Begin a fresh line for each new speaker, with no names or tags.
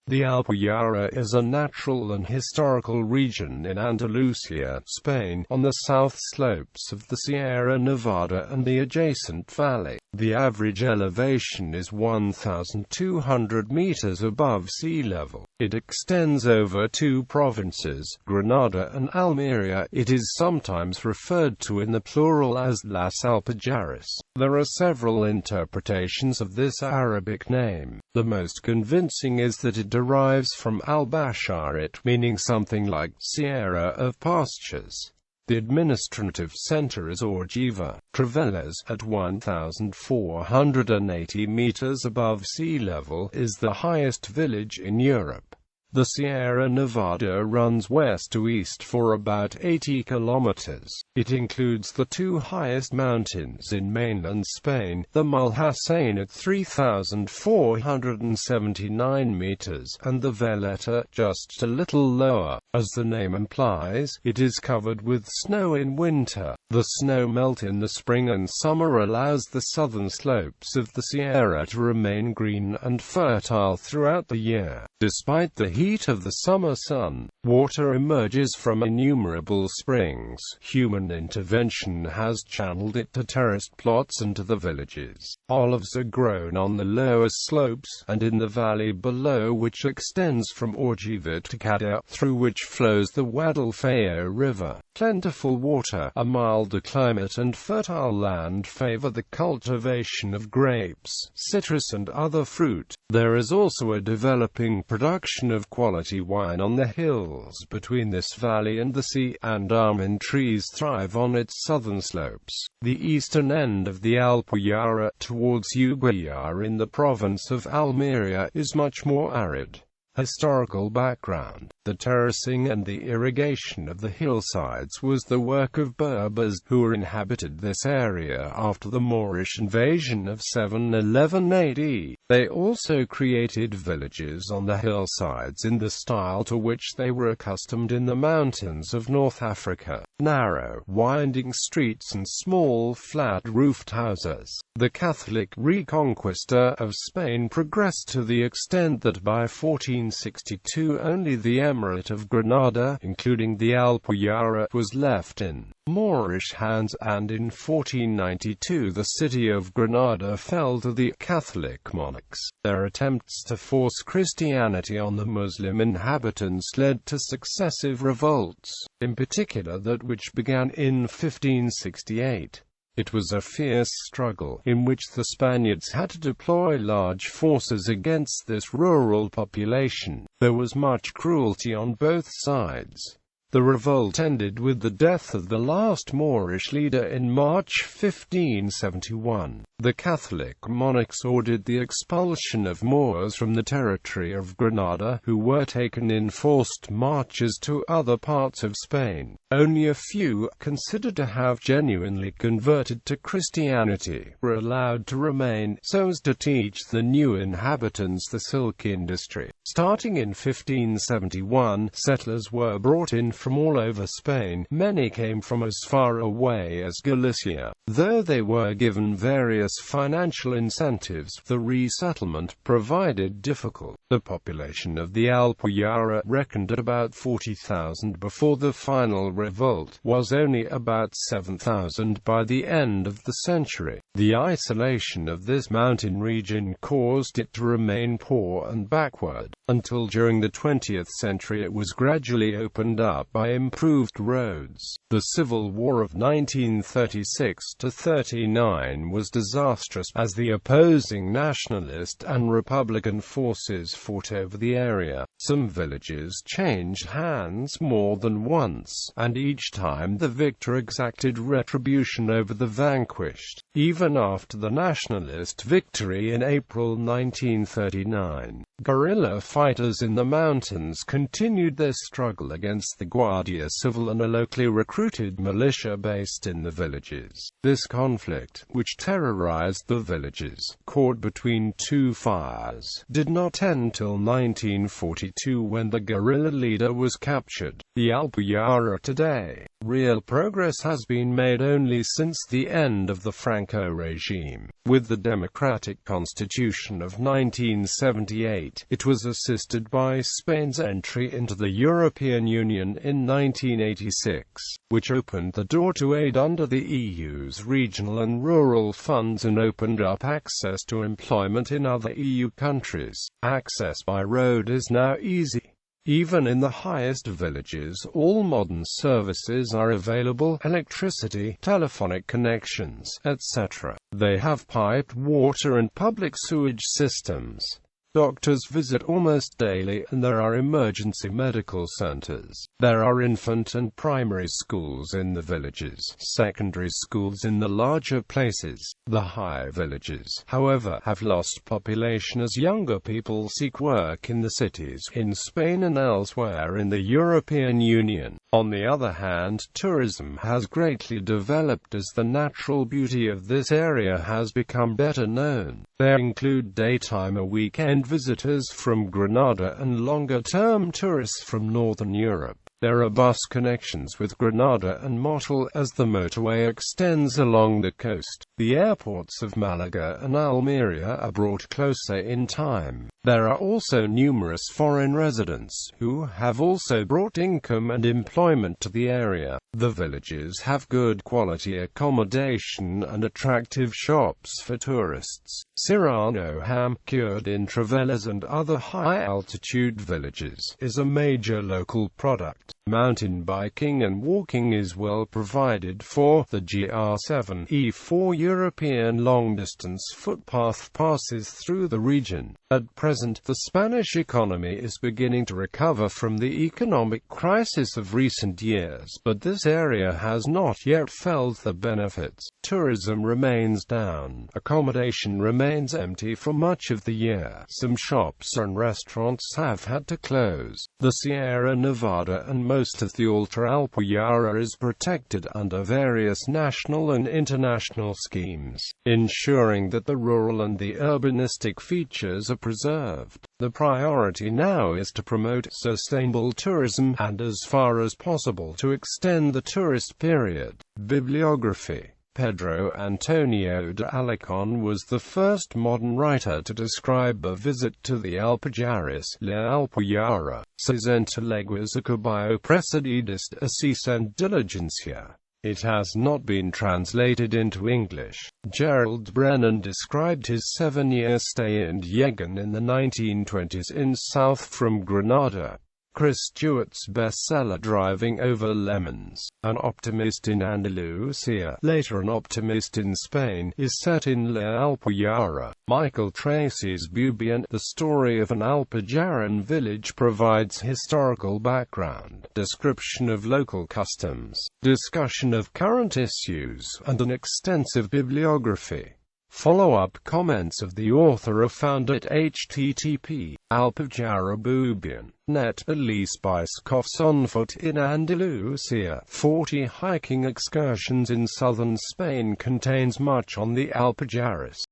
The Alpujarra is a natural and historical region in Andalusia, Spain, on the south slopes of the Sierra Nevada and the adjacent valley. The average elevation is 1,200 meters above sea level. It extends over two provinces, Granada and Almería. It is sometimes referred to in the plural as Las Alpujarras. There are several interpretations of this Arabic name. The most convincing is that it derives from al-basharāt, meaning something like Sierra of Pastures. The administrative center is Orgiva, Trevelez, at 1,480 meters above sea level, is the highest village in Europe. The Sierra Nevada runs west to east for about 80 kilometers. It includes the two highest mountains in mainland Spain, the Mulhacén at 3,479 meters, and the valley.The, just a little lower. As the name implies, it is covered with snow in winter. The snow melt in the spring and summer allows the southern slopes of the Sierra to remain green and fertile throughout the year. Despite the heat of the summer sun, water emerges from innumerable springs. Human intervention has channeled it to terraced plots and to the villages. Olives are grown on the lower slopes, and in the valley below, which extends from Orgiva to Cadar, through which flows the Guadalfeo River. Plentiful water, a milder climate and fertile land favor the cultivation of grapes, citrus and other fruit. There is also a developing production of quality wine on the hills between this valley and the sea, and almond trees thrive on its southern slopes. The eastern end of the Alpujarra, towards Uguayar in the province of Almería, is much more arid. Historical background: the terracing and the irrigation of the hillsides was the work of Berbers, who inhabited this area after the Moorish invasion of 711 AD. They also created villages on the hillsides in the style to which they were accustomed in the mountains of North Africa: narrow, winding streets and small, flat-roofed houses. The Catholic reconquista of Spain progressed to the extent that by 1462 only the Emirate of Granada, including the Alpujarra, was left in Moorish hands, and in 1492 the city of Granada fell to the Catholic monarchs. Their attempts to force Christianity on the Muslim inhabitants led to successive revolts, in particular that which began in 1568. It was a fierce struggle, in which the Spaniards had to deploy large forces against this rural population. There was much cruelty on both sides. The revolt ended with the death of the last Moorish leader in March 1571. The Catholic monarchs ordered the expulsion of Moors from the territory of Granada, who were taken in forced marches to other parts of Spain. Only a few, considered to have genuinely converted to Christianity, were allowed to remain, so as to teach the new inhabitants the silk industry. Starting in 1571, settlers were brought in from all over Spain. Many came from as far away as Galicia. Though they were given various financial incentives, the resettlement provided difficult. The population of the Alpujarra, reckoned at about 40,000 before the final revolt, was only about 7,000 by the end of the century. The isolation of this mountain region caused it to remain poor and backward, until during the 20th century it was gradually opened up by improved roads. The Civil War of 1936–39 was disastrous, as the opposing nationalist and Republican forces fought over the area. Some villages changed hands more than once, and each time the victor exacted retribution over the vanquished. Even after the nationalist victory in April 1939, guerrilla fighters in the mountains continued their struggle against the Guardia Civil and a locally recruited militia based in the villages. This conflict, which terrorized the villages, caught between two fires, did not end till 1942, when the guerrilla leader was captured. The Alpujarra today. Real progress has been made only since the end of the Franco regime. With the democratic constitution of 1978, state. It was assisted by Spain's entry into the European Union in 1986, which opened the door to aid under the EU's regional and rural funds and opened up access to employment in other EU countries. Access by road is now easy. Even in the highest villages, all modern services are available: electricity, telephonic connections, etc. They have piped water and public sewage systems. Doctors visit almost daily, and there are emergency medical centers. There are infant and primary schools in the villages, secondary schools in the larger places. The high villages, however, have lost population as younger people seek work in the cities, in Spain and elsewhere in the European Union. On the other hand, tourism has greatly developed as the natural beauty of this area has become better known. There include daytime or weekend visitors from Granada and longer-term tourists from Northern Europe. There are bus connections with Granada and Motul as the motorway extends along the coast. The airports of Malaga and Almería are brought closer in time. There are also numerous foreign residents, who have also brought income and employment to the area. The villages have good quality accommodation and attractive shops for tourists. Serrano ham, cured in Treveles and other high-altitude villages, is a major local product. Mountain biking and walking is well provided for. The GR7/E4 European long-distance footpath passes through the region. At present, the Spanish economy is beginning to recover from the economic crisis of recent years, but this area has not yet felt the benefits. Tourism remains down. Accommodation remains empty for much of the year. Some shops and restaurants have had to close. The Sierra Nevada and most of the Alta Alpujarra is protected under various national and international schemes, ensuring that the rural and the urbanistic features are preserved. The priority now is to promote sustainable tourism and, as far as possible, to extend the tourist period. Bibliography. Pedro Antonio de Alarcón was the first modern writer to describe a visit to the Alpujarras, la Alpujarra. 60 leguas a caballo precedidas asis and diligencia. It has not been translated into English. Gerald Brennan described his 7-year stay in Jaén in the 1920s in south from Granada. Chris Stewart's bestseller Driving Over Lemons, An Optimist in Andalusia, later An Optimist in Spain, is set in La Alpujarra. Michael Tracy's Bubian, The Story of an Alpujarran Village, provides historical background, description of local customs, discussion of current issues, and an extensive bibliography. Follow-up comments of the author are found at http://alpujarrabubian.net. Elise Biskop's On Foot in Andalusia, 40 hiking excursions in southern Spain, contains much on the Alpujarras.